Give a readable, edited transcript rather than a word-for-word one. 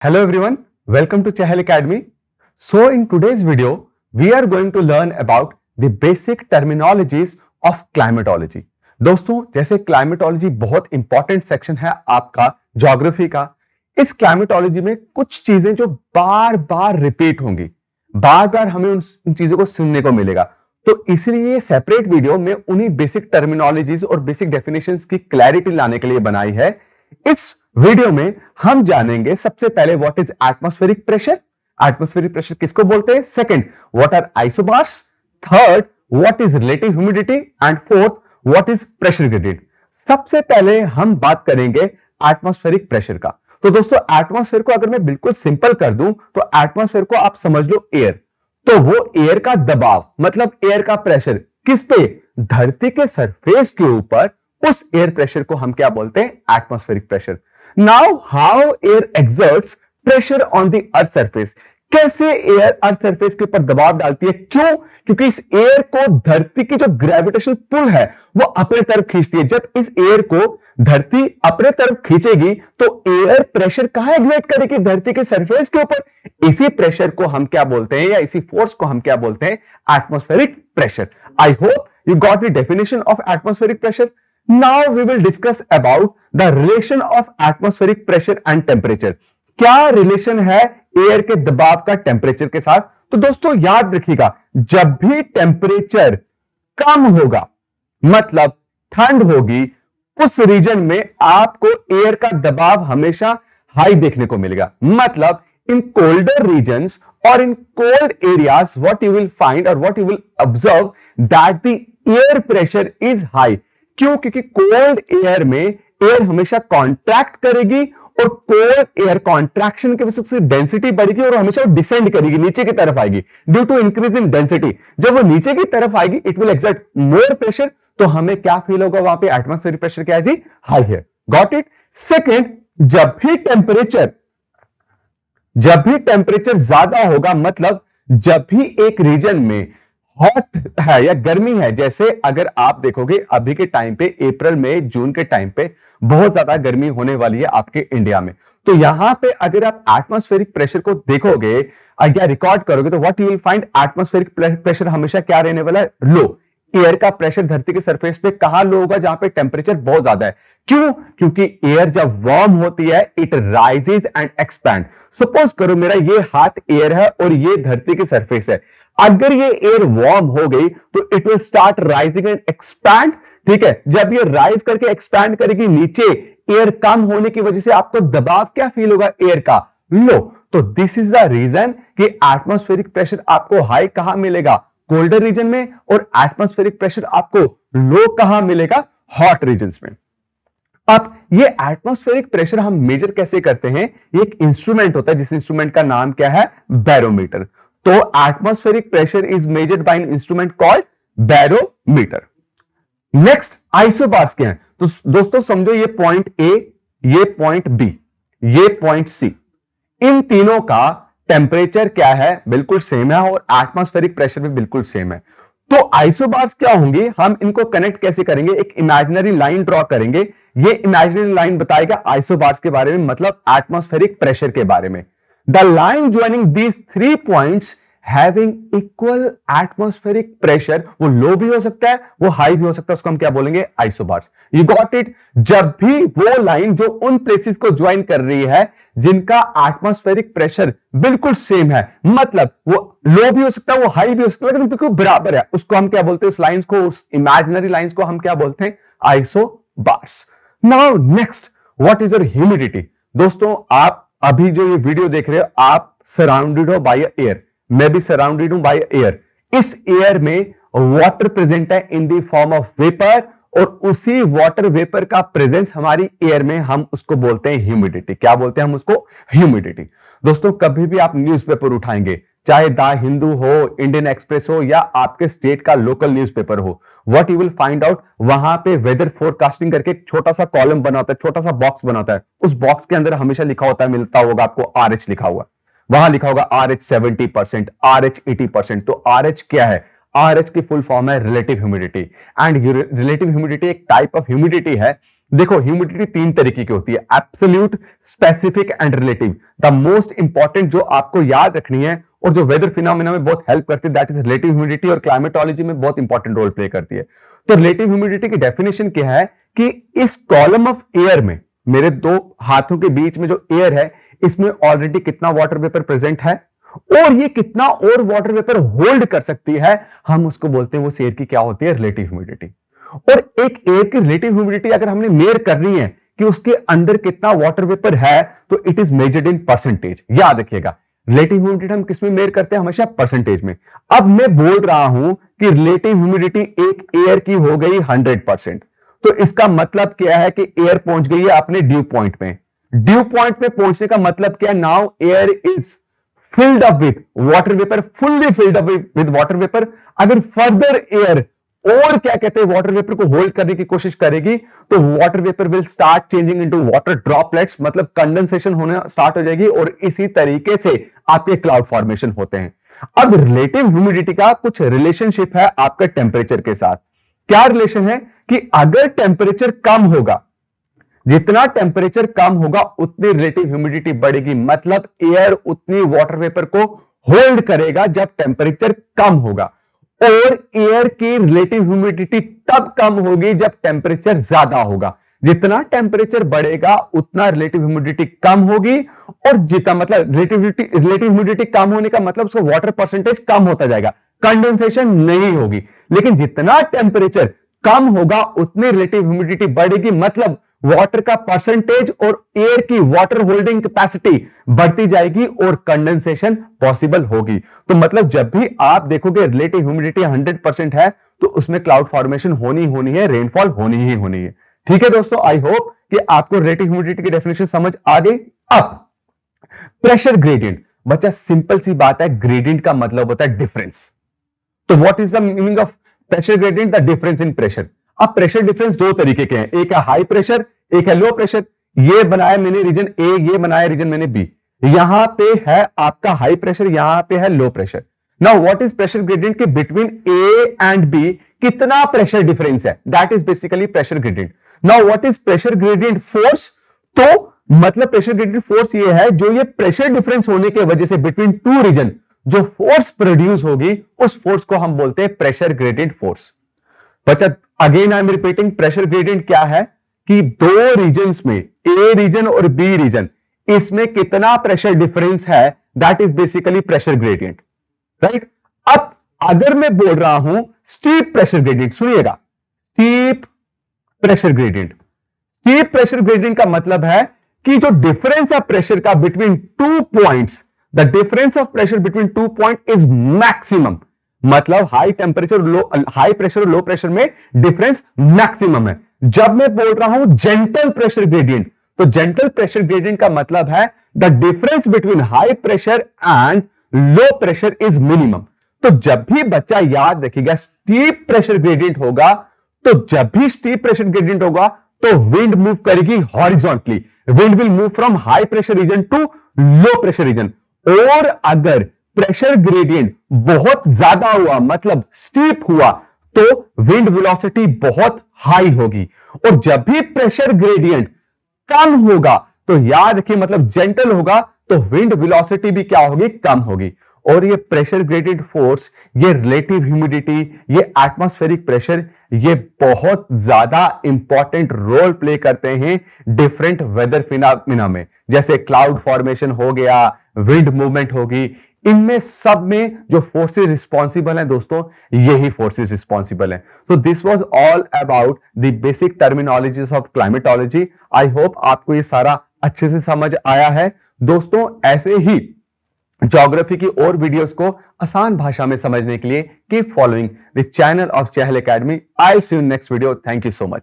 Hello everyone, welcome to Chahal Academy. So in today's video, we are going to learn about the basic terminologies of climatology. दोस्तों जैसे climatology बहुत important section है आपका geography का, इस climatology में कुछ चीजें जो बार बार रिपीट होंगी, बार बार हमें उन चीजों को सुनने को मिलेगा। तो इसलिए सेपरेट वीडियो में उन्हीं बेसिक टर्मिनोलॉजीज और बेसिक डेफिनेशंस की क्लैरिटी लाने के लिए बनाई है। इस वीडियो में हम जानेंगे सबसे पहले what is atmospheric pressure, atmospheric pressure किसको बोलते हैं, second what are isobars, third what is relative humidity and fourth what is pressure gradient. सबसे पहले हम बात करेंगे एटमॉस्फेरिक प्रेशर का। तो दोस्तों एटमॉस्फेयर को अगर मैं बिल्कुल सिंपल कर दूं तो एटमॉस्फेयर को आप समझ लो एयर। तो वो एयर का दबाव मतलब एयर का प्रेशर किस पे, धरती के सरफेस के ऊपर, उस एयर प्रेशर को हम क्या बोलते हैं, atmospheric pressure. Now how air exerts pressure on the earth surface, कैसे एयर अर्थ सरफेस के ऊपर दबाव डालती है, क्यों, क्योंकि इस एयर को धरती की जो ग्रेविटेशनल पुल है वो अपने तरफ खींचती है। जब इस एयर को धरती अपने तरफ खींचेगी तो एयर प्रेशर कहां एग्जर्ट करेगी, धरती के सरफेस के ऊपर। इसी प्रेशर को हम क्या बोलते हैं या इसी फोर्स को हम क्या बोलते हैं, atmospheric pressure. I hope you got the definition of atmospheric pressure. Now we will discuss about the relation of atmospheric pressure and temperature. क्या रिलेशन है एयर के दबाव का टेम्परेचर के साथ। तो दोस्तों याद रखिएगा, जब भी टेम्परेचर कम होगा मतलब ठंड होगी, उस रीजन में आपको एयर का दबाव हमेशा हाई देखने को मिलेगा। मतलब इन कोल्डर रीजन्स और in cold areas what you will find और what you will observe that the air pressure is high. क्यों, क्योंकि कोल्ड एयर में एयर हमेशा कॉन्ट्रैक्ट करेगी और कोल्ड एयर कॉन्ट्रैक्शन की वजह से डेंसिटी बढ़ेगी और हमेशा डिसेंड करेगी, नीचे की तरफ आएगी due to increase in density. जब वो नीचे की तरफ आएगी it will exert more pressure, तो हमें क्या फील होगा वहां पे, एटमॉस्फेरिक प्रेशर क्या है जी, हाई है। Got it. सेकेंड, जब भी टेम्परेचर ज्यादा होगा मतलब जब भी एक रीजन में हॉट है या गर्मी है, जैसे अगर आप देखोगे अभी के टाइम पे अप्रैल में जून के टाइम पे बहुत ज्यादा गर्मी होने वाली है आपके इंडिया में, तो यहां पे अगर आप एटमॉस्फेरिक प्रेशर को देखोगे या रिकॉर्ड करोगे तो what you will find, atmospheric pressure हमेशा क्या रहने वाला है, लो। एयर का प्रेशर धरती के सरफेस पे कहां लो होगा, जहां पे टेम्परेचर बहुत ज्यादा है। क्यों, क्योंकि एयर जब वार्म होती है it rises and expand. Suppose करो मेरा ये हाथ एयर है और ये धरती की सरफेस है, अगर ये एयर वार्म हो गई तो it will start rising and expand. ठीक है, जब ये राइज करके एक्सपैंड करेगी नीचे, एयर कम होने की वजह से आपको दबाव क्या फील होगा, एयर का, लो। तो दिस इज द रीजन कि एटमॉस्फेरिक प्रेशर आपको हाई कहां मिलेगा, कोल्डर रीजन में, और एटमॉस्फेरिक प्रेशर आपको लो कहां मिलेगा, हॉट रीजन्स में। अब ये एटमॉस्फेरिक प्रेशर हम मेजर कैसे करते हैं, ये एक इंस्ट्रूमेंट होता है जिस इंस्ट्रूमेंट का नाम क्या है, बैरोमीटर। तो atmospheric pressure is measured by an instrument called barometer. Next isobars क्या है। तो दोस्तों समझो ये पॉइंट ए, ये पॉइंट बी, ये पॉइंट सी, इन तीनों का टेम्परेचर क्या है, बिल्कुल सेम है और एटमॉस्फेरिक प्रेशर भी बिल्कुल सेम है। तो आइसोबार्स क्या होंगे, हम इनको कनेक्ट कैसे करेंगे, एक इमेजिनरी लाइन ड्रॉ करेंगे। ये इमेजिनरी लाइन बताएगा आइसोबार्स के बारे में, मतलब एटमॉस्फेरिक प्रेशर के बारे में। The line joining these 3 points having equal atmospheric pressure, वो लो भी हो सकता है, वो हाई भी हो सकता है, उसको हम क्या बोलेंगे, आइसोबार्स। You got it. जब भी वो लाइन जो उन प्लेसेस को ज्वाइन कर रही है जिनका एटमॉस्फेरिक प्रेशर बिल्कुल सेम है, मतलब वो लो भी हो सकता है, वो हाई भी हो सकता है, लेकिन बिल्कुल बराबर है, उसको हम क्या बोलते हैं, उस लाइंस को, उस इमेजिनरी लाइंस को हम क्या बोलते हैं, isobars. Now next, what is your humidity. दोस्तों आप अभी जो ये वीडियो देख रहे हो, आप सराउंडेड हो बाय एयर, मैं भी सराउंडेड हूं बाय एयर। इस एयर में वाटर प्रेजेंट है in the form of vapour, और उसी वाटर वेपर का प्रेजेंस हमारी एयर में, हम उसको बोलते हैं ह्यूमिडिटी। क्या बोलते हैं हम उसको, ह्यूमिडिटी। दोस्तों कभी भी आप न्यूज़पेपर उठाएंगे, चाहे द हिंदू हो, इंडियन एक्सप्रेस हो, या आपके स्टेट का लोकल न्यूज़पेपर हो, what you will find out, वहां पे वेदर फोरकास्टिंग करके एक छोटा सा कॉलम बना होता है, छोटा सा बॉक्स बना होता है। उस बॉक्स के अंदर हमेशा लिखा होता है, मिलता होगा आपको, RH लिखा हुआ, वहां लिखा होगा RH 70%, RH 80%। तो RH क्या है, RH की फुल फॉर्म है relative humidity. And relative humidity एक टाइप ऑफ ह्यूमिडिटी है देखो ह्यूमिडिटी तीन तरीके की होती है, absolute, specific and relative. The most important जो आपको याद रखनी है और जो वेदर फिनोमेना में बहुत हेल्प करती है दैट इज रिलेटिव ह्यूमिडिटी, और क्लाइमेटोलॉजी में बहुत इंपॉर्टेंट रोल प्ले करती है। तो रिलेटिव ह्यूमिडिटी की डेफिनेशन क्या है कि इस कॉलम ऑफ एयर में, मेरे दो हाथों के बीच में जो एयर है, इसमें ऑलरेडी कितना वाटर वेपर प्रेजेंट है और ये कितना और वाटर वेपर होल्ड कर सकती है, हम उसको बोलते हैं, वो एयर की क्या होती है, रिलेटिव ह्यूमिडिटी। और एक एयर की रिलेटिव ह्यूमिडिटी अगर हमने मेजर करनी है कि उसके अंदर कितना वाटर वेपर है, तो it is measured in percentage. याद रखिएगा, रिलेटिव ह्यूमिडिटी हम किसमें मेजर करते हैं, हमेशा परसेंटेज में। अब मैं बोल रहा हूं कि रिलेटिव ह्यूमिडिटी एक एयर की हो गई 100%, तो इसका मतलब क्या है कि एयर पहुंच गई है अपने ड्यू पॉइंट में। ड्यू पॉइंट में पहुंचने का मतलब क्या, now air is filled up with water vapour, fully filled up with water vapour. अगर फर्दर एयर और क्या कहते हैं वाटर वेपर को होल्ड करने की कोशिश करेगी, तो water vapour will start changing into water droplets, मतलब कंडेंसेशन होने स्टार्ट हो जाएगी, और इसी तरीके से आपके क्लाउड फॉर्मेशन होते हैं। अब रिलेटिव ह्यूमिडिटी का कुछ रिलेशनशिप है आपका टेम्परेचर के साथ। क्या रिलेशन है कि अगर टेम्परेचर कम होगा, जितना टेम्परेचर कम होगा उतनी रिलेटिव ह्यूमिडिटी बढ़ेगी, मतलब एयर उतनी वाटर वेपर को होल्ड करेगा जब टेम्परेचर कम होगा। और एयर की रिलेटिव ह्यूमिडिटी तब कम होगी जब टेम्परेचर ज्यादा होगा। जितना टेम्परेचर बढ़ेगा उतना रिलेटिव ह्यूमिडिटी कम होगी, और जितना मतलब रिलेटिव ह्यूमिडिटी कम होने का मतलब उसका वाटर परसेंटेज कम होता जाएगा, कंडेंसेशन नहीं होगी। लेकिन जितना टेम्परेचर कम होगा उतनी रिलेटिव ह्यूमिडिटी बढ़ेगी, मतलब वाटर का परसेंटेज और एयर की वाटर होल्डिंग कैपेसिटी बढ़ती जाएगी और कंडेंसेशन पॉसिबल होगी। तो मतलब जब भी आप देखोगे रिलेटिव ह्यूमिडिटी 100% है, तो उसमें क्लाउड फॉर्मेशन होनी है, रेनफॉल होनी ही होनी है। ठीक है दोस्तों, आई होप कि आपको रिलेटिव ह्यूमिडिटी की डेफिनेशन समझ आ गई। अब प्रेशर ग्रेडियंट, बच्चा सिंपल सी बात है, ग्रेडियंट का मतलब होता है डिफरेंस। तो what is the meaning of pressure gradient, the difference in pressure. अब प्रेशर डिफरेंस दो तरीके के हैं, एक है हाई प्रेशर, एक है लो प्रेशर। ये बनाया मैंने रीजन ए, ये बनाया रीजन मैंने बी। यहां पे है आपका हाई प्रेशर, यहां पे है low pressure. Now what is pressure gradient के बिटवीन ए एंड बी कितना प्रेशर डिफरेंस है, that is basically pressure gradient. Now what is pressure gradient force, तो मतलब प्रेशर ग्रेडियंट फोर्स ये है जो ये प्रेशर डिफरेंस होने की वजह से बिटवीन टू रीजन जो फोर्स प्रोड्यूस होगी, उस फोर्स को हम बोलते हैं प्रेशर ग्रेडियंट फोर्स। बच्चा again I am repeating, pressure gradient क्या है कि दो रीजन्स में, ए रीजन और बी रीजन, इसमें कितना प्रेशर डिफरेंस है, that is basically pressure gradient, right. अब अगर मैं बोल रहा हूं स्टीप प्रेशर ग्रेडियंट, सुनिएगा, steep pressure gradient. Steep pressure gradient का मतलब है कि जो डिफरेंस है प्रेशर का between two points, the difference of pressure between two point is maximum, मतलब high temperature low, high pressure और लो प्रेशर में डिफरेंस मैक्सिमम है। जब मैं बोल रहा हूं जेंटल प्रेशर ग्रेडियंट, तो जेंटल प्रेशर ग्रेडियंट का मतलब है the difference between high pressure and low pressure is minimum. तो जब भी बच्चा याद रखिएगा स्टीप प्रेशर ग्रेडियंट होगा, तो जब भी स्टीप प्रेशर ग्रेडियंट होगा तो विंड मूव करेगी horizontally, wind will move from high pressure region to low pressure region. और अगर प्रेशर ग्रेडियंट बहुत ज्यादा हुआ, मतलब स्टीप हुआ, तो विंड वेलोसिटी बहुत हाई होगी। और जब भी प्रेशर ग्रेडियंट कम होगा, तो याद रखिए मतलब जेंटल होगा, तो विंड वेलोसिटी भी क्या होगी, कम होगी। और ये प्रेशर ग्रेडियंट फोर्स, ये रिलेटिव ह्यूमिडिटी, ये एटमॉस्फेरिक प्रेशर, ये बहुत ज्यादा इंपॉर्टेंट रोल प्ले करते हैं डिफरेंट वेदर फिनोमेना में, जैसे क्लाउड फॉर्मेशन हो गया, विंड मूवमेंट होगी। इनमें सब में जो फोर्सेस रिस्पॉन्सिबल हैं दोस्तों, यही फोर्सेस रिस्पॉन्सिबल हैं। तो this was all about the basic terminologies of climatology. I hope आपको ये सारा अच्छे से समझ आया है दोस्तों। ऐसे ही ज्योग्राफी की और वीडियोस को आसान भाषा में समझने के लिए keep following the channel of Chahal academy. I see you next video. Thank you so much.